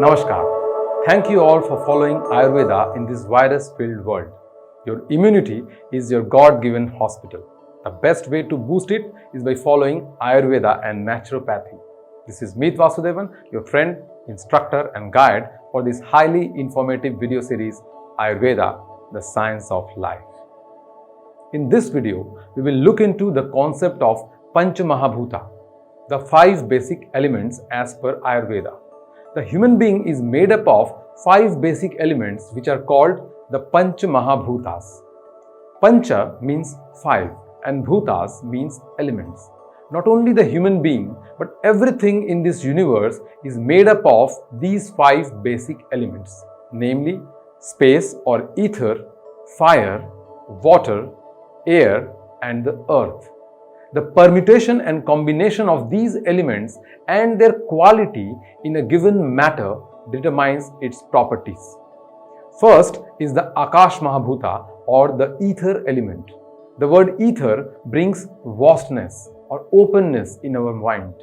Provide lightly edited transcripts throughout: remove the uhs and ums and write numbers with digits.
Namaskar. Thank you all for following Ayurveda in this virus-filled world. Your immunity is your God-given hospital. The best way to boost it is by following Ayurveda and naturopathy. This is me, Vasudevan, your friend, instructor and guide for this highly informative video series, Ayurveda, the Science of Life. In this video, we will look into the concept of Pancha-mahabhuta, the 5 basic elements as per Ayurveda. The human being is made up of 5 basic elements which are called the Pancha-mahabhutas. Pancha means 5 and Bhutas means elements. Not only the human being but everything in this universe is made up of these 5 basic elements, namely space or ether, fire, water, air and the earth. The permutation and combination of these elements and their quality in a given matter determines its properties. First is the Akash-mahabhuta or the ether element. The word ether brings vastness or openness in our mind.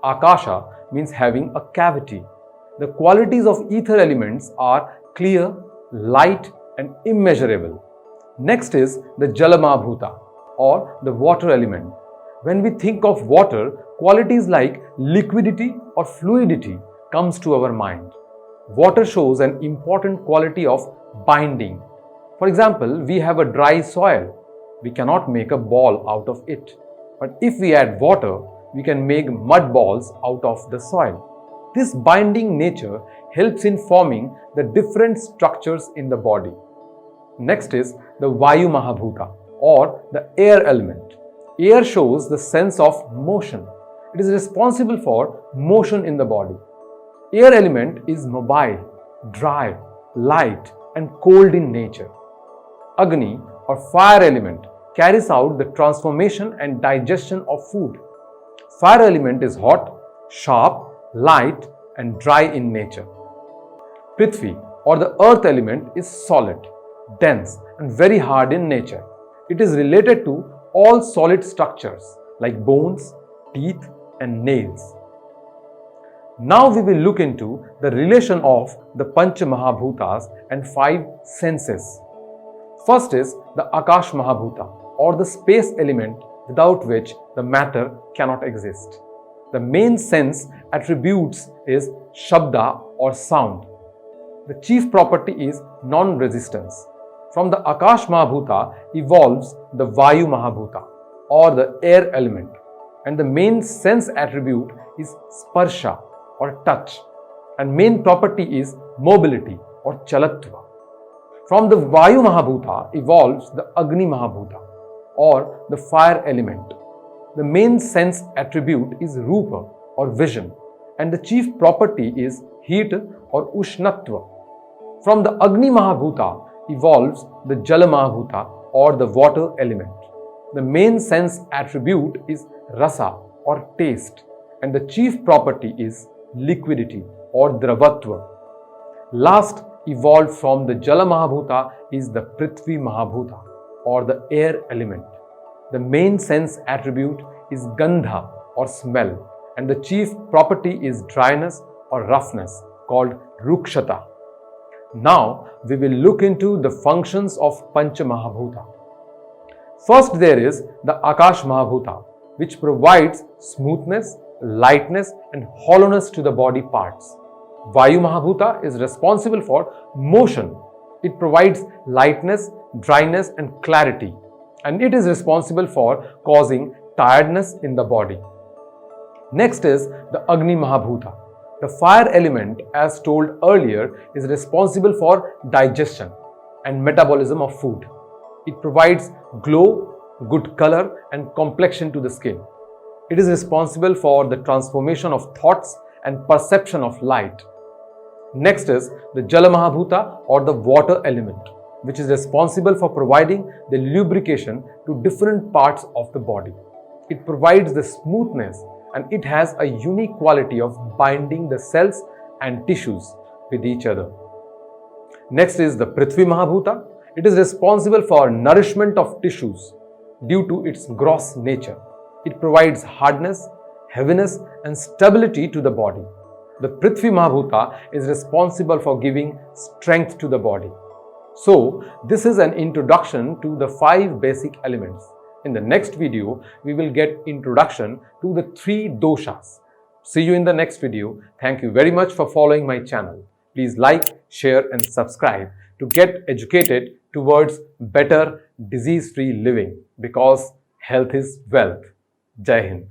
Akasha means having a cavity. The qualities of ether elements are clear, light and immeasurable. Next is the Jala-mahabhuta or the water element. When we think of water, qualities like liquidity or fluidity comes to our mind. Water shows an important quality of binding. For example, we have a dry soil. We cannot make a ball out of it. But if we add water, we can make mud balls out of the soil. This binding nature helps in forming the different structures in the body. Next is the Vayu-mahabhuta or the air element. Air shows the sense of motion. It is responsible for motion in the body. Air element is mobile, dry, light and cold in nature. Agni or fire element carries out the transformation and digestion of food. Fire element is hot, sharp, light and dry in nature. Prithvi or the earth element is solid, dense and very hard in nature. It is related to all solid structures like bones, teeth and nails. Now we will look into the relation of the Pancha-mahabhutas and 5 senses. First is the Akash-mahabhuta or the space element without which the matter cannot exist. The main sense attributes is Shabda or sound. The chief property is non-resistance. From the Akash-mahabhuta evolves the Vayu-mahabhuta or the air element, and the main sense attribute is Sparsha or touch, and main property is mobility or Chalatva. From the Vayu-mahabhuta evolves the Agni-mahabhuta or the fire element. The main sense attribute is Rupa or vision, and the chief property is heat or Ushnatva. From the Agni-mahabhuta evolves the Jala-mahabhuta or the water element. The main sense attribute is rasa or taste, and the chief property is liquidity or dravatva. Last evolved from the Jala-mahabhuta is the Prv Mahabhuta or the air element. The main sense attribute is gandha or smell, and the chief property is dryness or roughness called rukshata. Now we will look into the functions of Pancha-mahabhuta. First there is the Akash-mahabhuta, which provides smoothness, lightness and hollowness to the body parts. Vayu-mahabhuta is responsible for motion. It provides lightness, dryness and clarity, and it is responsible for causing tiredness in the body. Next is the Agni-mahabhuta. The fire element, as told earlier, is responsible for digestion and metabolism of food. It provides glow, good color and complexion to the skin. It is responsible for the transformation of thoughts and perception of light. Next is the Jala-mahabhuta or the water element, which is responsible for providing the lubrication to different parts of the body. It provides the smoothness and it has a unique quality of binding the cells and tissues with each other. Next is the Prv Mahabhuta. It is responsible for nourishment of tissues due to its gross nature. It provides hardness, heaviness and stability to the body. The Prithvi Mahabhuta is responsible for giving strength to the body. So, this is an introduction to the 5 basic elements. In the next video, we will get introduction to the 3 doshas. See you in the next video. Thank you very much for following my channel. Please like, share and subscribe to get educated towards better disease-free living, because health is wealth. Jai Hind.